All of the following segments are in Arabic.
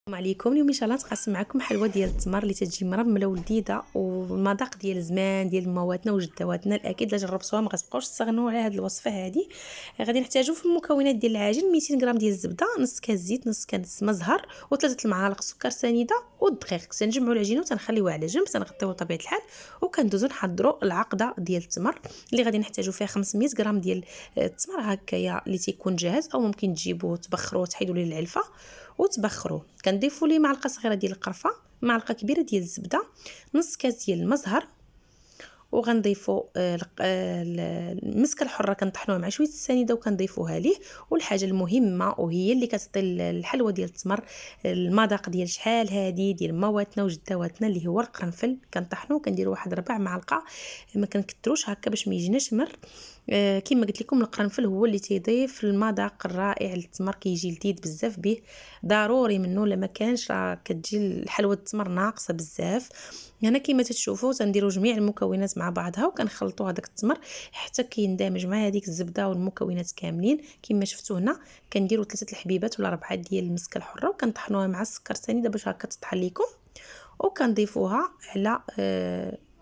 السلام عليكم. اليوم ان شاء الله نتقاسم معكم حلوه ديال التمر اللي تتجي مرمله ولذيذه والمذاق ديال زمان ديال مواتنا وجدواتنا. الاكيد لا جربتوها ما غتبقاوش تستغنوا على هذه الوصفه هذه. غادي نحتاجوا في المكونات ديال العجين 200 غرام ديال الزبده، نص كاس زيت، نص كاس مزهر، وثلاثه المعالق سكر سنيده والدقيق. تنجمعوا العجينه وتنخليوها على جنب، تنغطيوها بطبيعه الحال وكندوزو نحضروا العقده ديال التمر اللي غادي نحتاجوا فيها 500 غرام ديال التمر هكايا اللي تيكون جاهز، او ممكن تجيبوه تبخروه تحيدوا ليه العلفه وتبخروه. كنضيفوا ليه معلقه صغيره ديال القرفه، معلقه كبيره ديال الزبده، نص كاس ديال المزهر، وغنضيفوا المسكه الحره كنطحنوها مع شويه السنيده وكنضيفوها ليه. والحاجه المهمه وهي اللي كتعطي الحلوه ديال التمر المذاق ديال شحال هادي ديال مواتنا وجدواتنا اللي هو القرنفل. كنطحنوه كنديروا واحد 4 معالق، ما كنكثروش هكا باش ما يجيناش مر. كما قلت لكم القرنفل هو اللي تيضيف المذاق الرائع للتمر، كيجي لذيذ بزاف به، ضروري منه. لما كانش راه كتجي حلوه التمر ناقصه بزاف. هنا كما تشوفوا تنديروا جميع المكونات مع بعضها وكنخلطوا هذاك التمر حتى كيندمج مع هذيك الزبده والمكونات كاملين. كما شفتوا هنا كنديروا 3 الحبيبات ولا 4 ديال المسكه الحره وكنطحنوها مع السكر سنيده باش هكا تطحن لكم، وكنضيفوها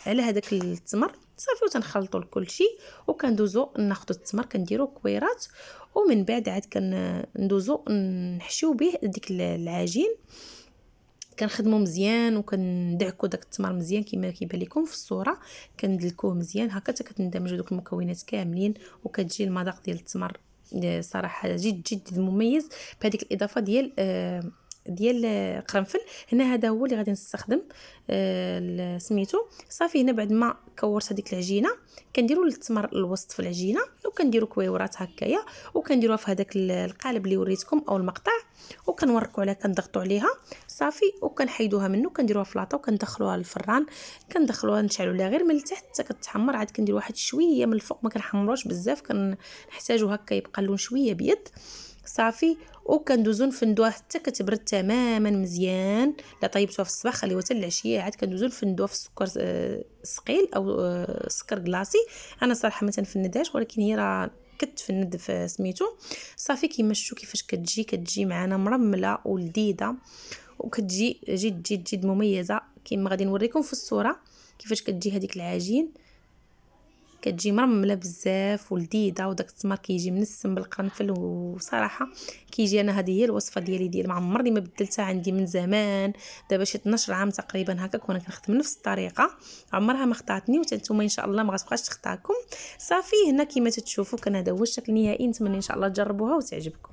على هذاك التمر صافي وتنخلطوا الكل شيء. وكندوزو ناخذوا التمر كنديروا كويرات، ومن بعد عاد كندوزو نحشيو به ديك العجين. كنخدموا مزيان وكندعكوا داك التمر مزيان كما كيبان لكم في الصوره. كندلكوه مزيان هكا حتى كتندمجوا دوك المكونات كاملين وكتجي المذاق ديال التمر صراحه جد جد مميز بهذيك الاضافه ديال القرنفل. هنا هذا هو اللي غادي نستخدم سميتو. صافي هنا بعد ما كورت هذيك العجينه كنديروا التمر الوسط في العجينه وكنديروا كويورات هكايا وكنديروها في هذاك القالب اللي وريتكم او المقطع، وكنوركوا عليها كنضغطوا عليها صافي وكنحيدوها منه. كنديروها في لاطه وكندخلوها للفران، كندخلوها نشعلوا لها غير من التحت حتى كتحمر. عاد كندير واحد شويه من الفوق، ما كنحمروش بزاف، كنحتاجوا هكا يبقى اللون شويه بيض صافي. وكندوزو نفندوها حتى كتبرد تماما مزيان. لا طيبتوها في الصباح خليوها حتى العشيه، عاد كندوزو نفندوها في السكر ثقيل او سكر كلاصي. انا صراحه ما تنفندهاش، ولكن هي راه كتفند في سميتو. صافي كيما شفتوا كيفاش كتجي معنا مرمله ولذيذه وكتجي جد جد جد مميزه كيما غادي نوريكم في الصوره كيفاش كتجي هذيك العجين. كتجي مرمله بزاف ولذيذه، وداك التمر كيجي منسم بالقرنفل. وصراحه كيجي انا هذه هي الوصفه ديالي ما عمرني ما بدلتها، عندي من زمان دابا شي 12 عام تقريبا هكاك وانا كنخدم نفس الطريقه، عمرها ما خطاتني وانتم ان شاء الله ما غتبقاش تخطاكم. صافي هنا كما تشوفوا كان هذا هو الشكل النهائي. نتمنى ان شاء الله تجربوها وتعجبكم.